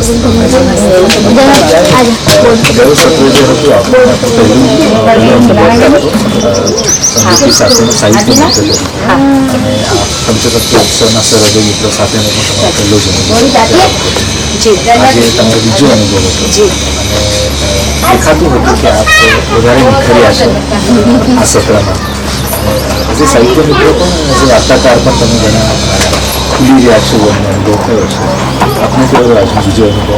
સંગીત સાથેનો સાહિત્ય મિત્ર અને પંચતત્વ ઉત્સવના સરહદો મિત્રો સાથેનો પણ તમારો પહેલો જ અનુભવ આજે તમારો બીજો અનુભવ હતો અને દેખાતું હતું કે આપ વધારે નિખર્યા છો આ સત્રમાં. આજે સાહિત્ય મિત્રો પણ આજે વાર્તાકાર પણ તમે ઘણા ખુલી રહ્યા છો એનો અનુભવ થયો છે. આપને કેવો આજનો બીજો અનુભવ?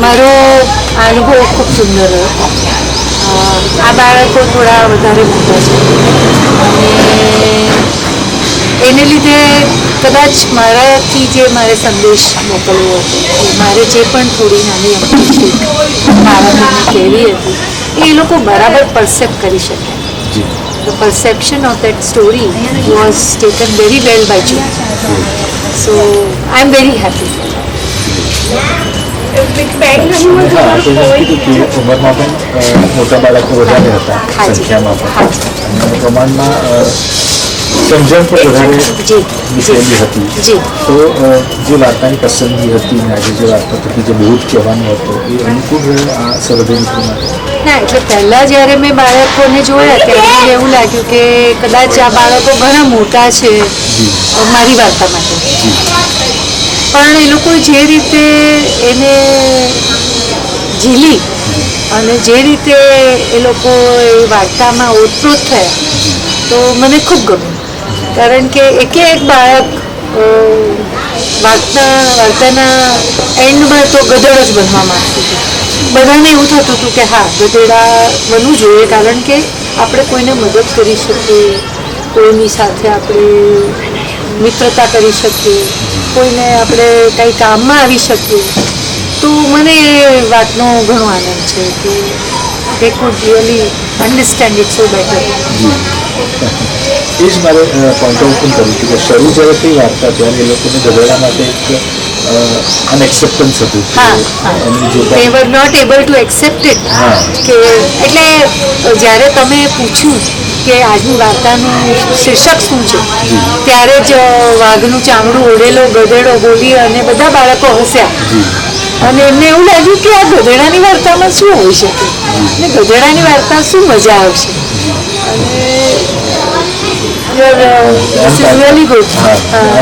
મારો અનુભવ ખૂબ સુંદર રહ્યો. આ બાળકો થોડા વધારે મોટા છે અને એને લીધે કદાચ મારાથી જે મારે સંદેશ મોકલવો હતો, મારે જે પણ થોડી નાની અમથી બાળકોને કહેવી હતી એ લોકો બરાબર પરસેપ્ટ કરી શકે. The perception of that story was taken very well by June. So I am very happy. ઉંમરમાં પણ મોટા બાળકો વધારે હતા સંખ્યામાં પણ અને પ્રમાણમાં સમજણ પણ વધારે નીકળેલી હતી. તો જે વાર્તાની પસંદગી હતી ને આજે જે વાર્તા થકી જે બહુ જ કહેવાનું હતું એ અનુકૂળ આ સરહદી મિત્રો માટે? ના, એટલે પહેલાં જ્યારે મેં બાળકોને જોયા ત્યારે મને એવું લાગ્યું કે કદાચ આ બાળકો ઘણા મોટા છે મારી વાર્તા માટે, પણ એ લોકો જે રીતે એને ઝીલી અને જે રીતે એ લોકો એ વાર્તામાં ઓતપ્રોત થયા તો મને ખૂબ ગમ્યું. કારણ કે એકે એક બાળક વાર્તાના એન્ડમાં તો ગધેડો જ બનવા માંગતું હતું. બધાને એવું થતું હતું કે હા, ગધેડા બનવું જોઈએ કારણ કે આપણે કોઈને મદદ કરી શકીએ, કોઈની સાથે આપણે મિત્રતા કરી શકીએ, કોઈને આપણે કંઈ કામમાં આવી શકીએ. તો મને એ વાતનો ઘણો આનંદ છે કે they could really understand it so better. એ જ મારે પોઈન્ટ આઉટ પણ કર્યું હતું કે શરૂ જ્યારે થઈ વાર્તા ત્યારે એ લોકોને ગધેડા માટે એક અનએક્સેપ્ટન્સ હતું. they were not able to accept it. કે એટલે જ્યારે તમે પૂછ્યું કે આજની વાર્તાનું શીર્ષક શું છે ત્યારે જ વાઘનું ચામડું ઓઢેલો ગધેડો બોલી અને બધા બાળકો હસ્યા અને એમને એવું લાગ્યું કે આ ગધેડાની વાર્તામાં શું હોઈ શકે ને ગધેડાની વાર્તા શું મજા આવશે. અને this is really good.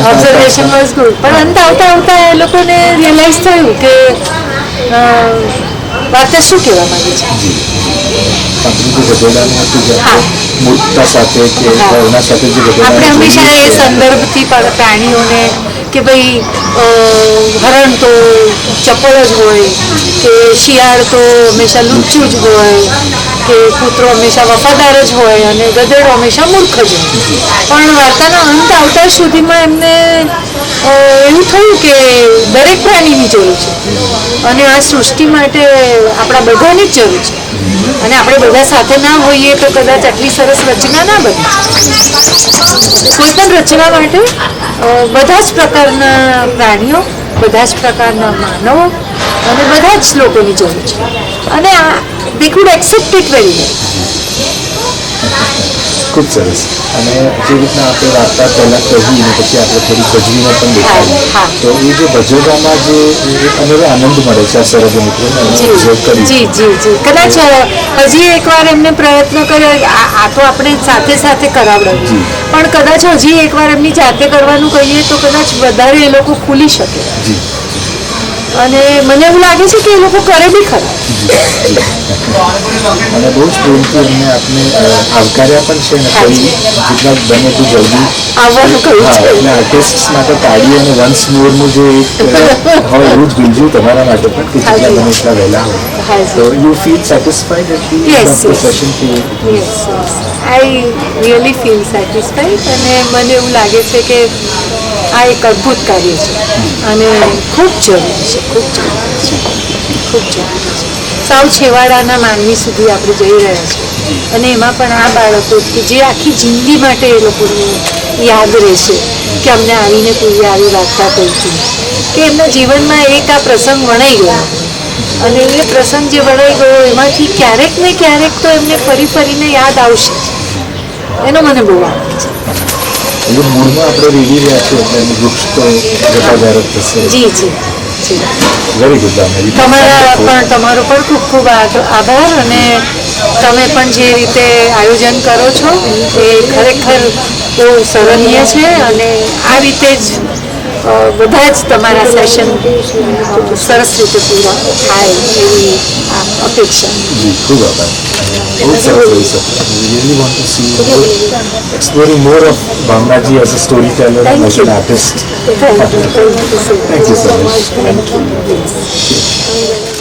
Observation was good. પણ અંત આવતા આવતા એ લોકોને રિયલાઇઝ થયું કે વાર્તા શું કહેવા માંગે છે. આપણે હંમેશા એ સંદર્ભથી પ્રાણીઓને કે ભાઈ હરણ તો ચપળ જ હોય, કે શિયાળ તો હંમેશા લુચ્ચું જ હોય, કે કૂતરો હંમેશા વફાદાર જ હોય અને ગધેડો હંમેશા મૂર્ખ જ હોય. પણ વાર્તાના અંત આવતા સુધીમાં એમને એવું થયું કે દરેક પ્રાણીની જરૂર છે અને આ સૃષ્ટિ માટે આપણા બધાની જ જરૂર છે અને આપણે બધા સાથે ના હોઈએ તો કદાચ આટલી સરસ રચના ના બને. કોઈ પણ રચના માટે બધા જ પ્રકારના પ્રાણીઓ, બધા જ પ્રકારના માનવો અને બધા જ લોકોની જરૂર છે અને they could accept it very well. ખૂબ સરસ. અને જે રીતના આપણે વાર્તા પહેલાં કહી ને પછી આપણે થોડી ભજવીમાં પણ દેખાડી તો એ જે ભજવવામાં જે અનેરો આનંદ મળે છે આ સરહદી મિત્રોને ઓબ્ઝર્વ કરી. જી કદાચ હજી એકવાર એમને પ્રયત્ન કર્યો, આ તો આપણે સાથે સાથે કરાવડાવ્યું પણ કદાચ હજી એકવાર એમની જાતે કરવાનું કહીએ તો કદાચ વધારે એ લોકો ખુલી શકે અને મને એવું લાગે છે કે એ લોકો કરે બી ખરા. અને બહુ જ પ્રેમથી એમને આપણે આવકાર્યા પણ છે ને કોઈ જેટલા બને તો જલ્દી આવવાનું કહ્યું છે. એટલે આર્ટિસ્ટ માટે તાળી અને વન્સ મોરનું જે હવે એવું જ બીજું તમારા માટે પણ કે જેટલા બને એટલા વહેલા હોય તો you feel satisfied at the end of the session? I really feel satisfied અને મને એવું લાગે છે કે આ એક અદ્ભુત કાર્ય છે અને ખૂબ જરૂરી છે, ખૂબ જરૂરી છે. સાવ છેવાડાના માનવી સુધી આપણે જઈ રહ્યા છીએ અને એમાં પણ આ બાળકો કે જે આખી જિંદગી માટે એ લોકોને યાદ રહેશે કે અમને આવીને કોઈ આવી વાર્તા કહી હતી, કે એમના જીવનમાં એક આ પ્રસંગ વણાઈ ગયો અને એ પ્રસંગ જે વણાઈ ગયો એમાંથી ક્યારેક ને ક્યારેક તો એમને ફરીને યાદ આવશે. એનો મને બહુ આનંદ છે. મૂળમાં આપણે રેડી રહ્યા છીએ એટલે વૃક્ષ તો જટાધાર જ થશે. જી વેરી ગુડ ભાવના. તમારો પણ ખૂબ ખૂબ આભાર. અને તમે પણ જે રીતે આયોજન કરો છો એ ખરેખર બહુ સરાહનીય છે. અને આ રીતે જ બધા જ તમારા સેશન સરસ રીતે પૂરા થાય એવી અપેક્ષા. જી ખૂબ આભાર. બહુ સરસ રહ્યું sir. We really want to see you exploring more of Bhavnaji as a storyteller and as an artist. Thank you. Thank you so much. Thank you.